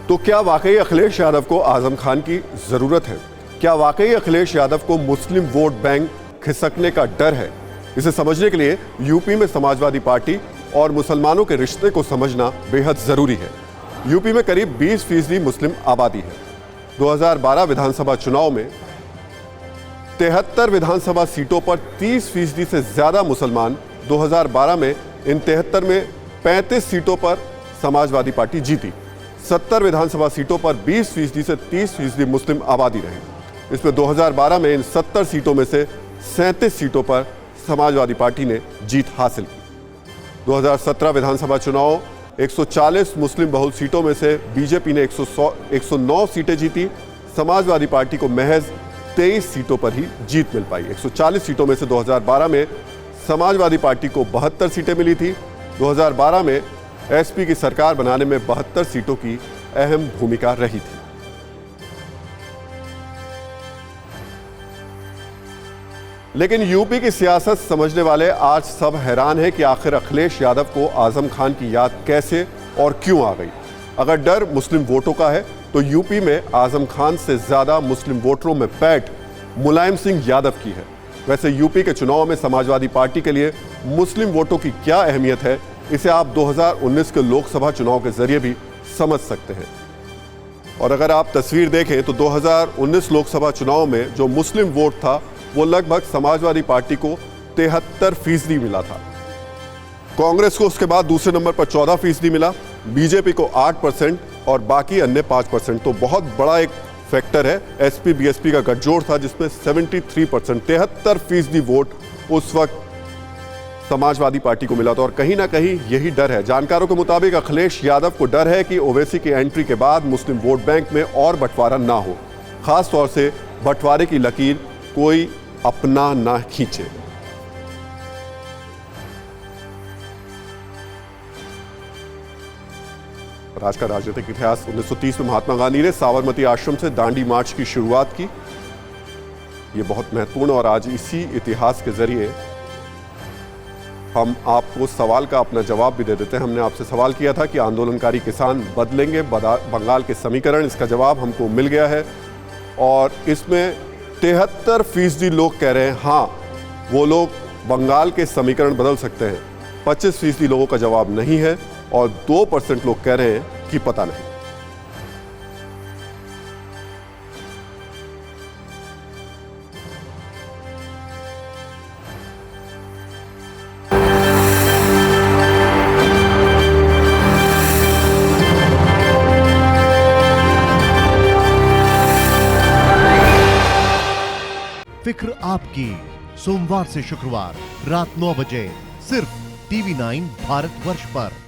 तो क्या वाकई अखिलेश यादव को आजम खान की जरूरत है? क्या वाकई अखिलेश यादव को मुस्लिम वोट बैंक खिसकने का डर है? इसे समझने के लिए यूपी में समाजवादी पार्टी और मुसलमानों के रिश्ते को समझना बेहद जरूरी है। यूपी में करीब 20% मुस्लिम आबादी है। 2012 विधानसभा चुनाव में 73 विधानसभा सीटों पर 30% से ज्यादा मुसलमान, 2012 में इन 73 में 35 सीटों पर समाजवादी पार्टी जीती। 70 विधानसभा सीटों पर 20% से 30% मुस्लिम आबादी रही। इसमें 2012 में इन 70 सीटों में से 37 सीटों पर समाजवादी पार्टी ने जीत हासिल की। 2017 विधानसभा चुनाव 140 मुस्लिम बहुल सीटों में से बीजेपी ने 109 सीटें जीती। समाजवादी पार्टी को महज 23 सीटों पर ही जीत मिल पाई। 140 सीटों में से 2012 में समाजवादी पार्टी को 72 सीटें मिली थी। 2012 में एसपी की सरकार बनाने में 72 सीटों की अहम भूमिका रही थी। लेकिन यूपी की सियासत समझने वाले आज सब हैरान हैं कि आखिर अखिलेश यादव को आजम खान की याद कैसे और क्यों आ गई। अगर डर मुस्लिम वोटों का है तो यूपी में आजम खान से ज्यादा मुस्लिम वोटरों में पैठ मुलायम सिंह यादव की है। वैसे यूपी के चुनाव में समाजवादी पार्टी के लिए मुस्लिम वोटों की क्या अहमियत है, इसे आप 2019 के लोकसभा चुनाव के जरिए भी समझ सकते हैं। और अगर आप तस्वीर देखें तो 2019 लोकसभा चुनाव में जो मुस्लिम वोट था वो लगभग समाजवादी पार्टी को 73% मिला था। कांग्रेस को उसके बाद दूसरे नंबर पर 14% मिला, बीजेपी को 8% और बाकी अन्य 5%। तो बहुत बड़ा एक फैक्टर है। एसपी बीएसपी का गठजोड़ था जिसमें 73%, 73% वोट उस वक्त समाजवादी पार्टी को मिला था। और कहीं ना कहीं यही डर है। जानकारों के मुताबिक अखिलेश यादव को डर है कि ओवैसी की एंट्री के बाद मुस्लिम वोट बैंक में और बंटवारा ना हो, खास तौर से बंटवारे की लकीर कोई अपना ना खींचे। आज का राजनीतिक इतिहास 1930 में महात्मा गांधी ने साबरमती आश्रम से दांडी मार्च की शुरुआत की। यह बहुत महत्वपूर्ण, और आज इसी इतिहास के जरिए हम आपको सवाल का अपना जवाब भी दे देते हैं। हमने आपसे सवाल किया था कि आंदोलनकारी किसान बदलेंगे बंगाल के समीकरण, इसका जवाब हमको मिल गया है। और इसमें 73% लोग कह रहे हैं हाँ, वो लोग बंगाल के समीकरण बदल सकते हैं। 25% लोगों का जवाब नहीं है और 2% लोग कह रहे हैं कि पता नहीं। फिक्र आपकी, सोमवार से शुक्रवार रात 9 बजे सिर्फ TV9 भारतवर्ष पर।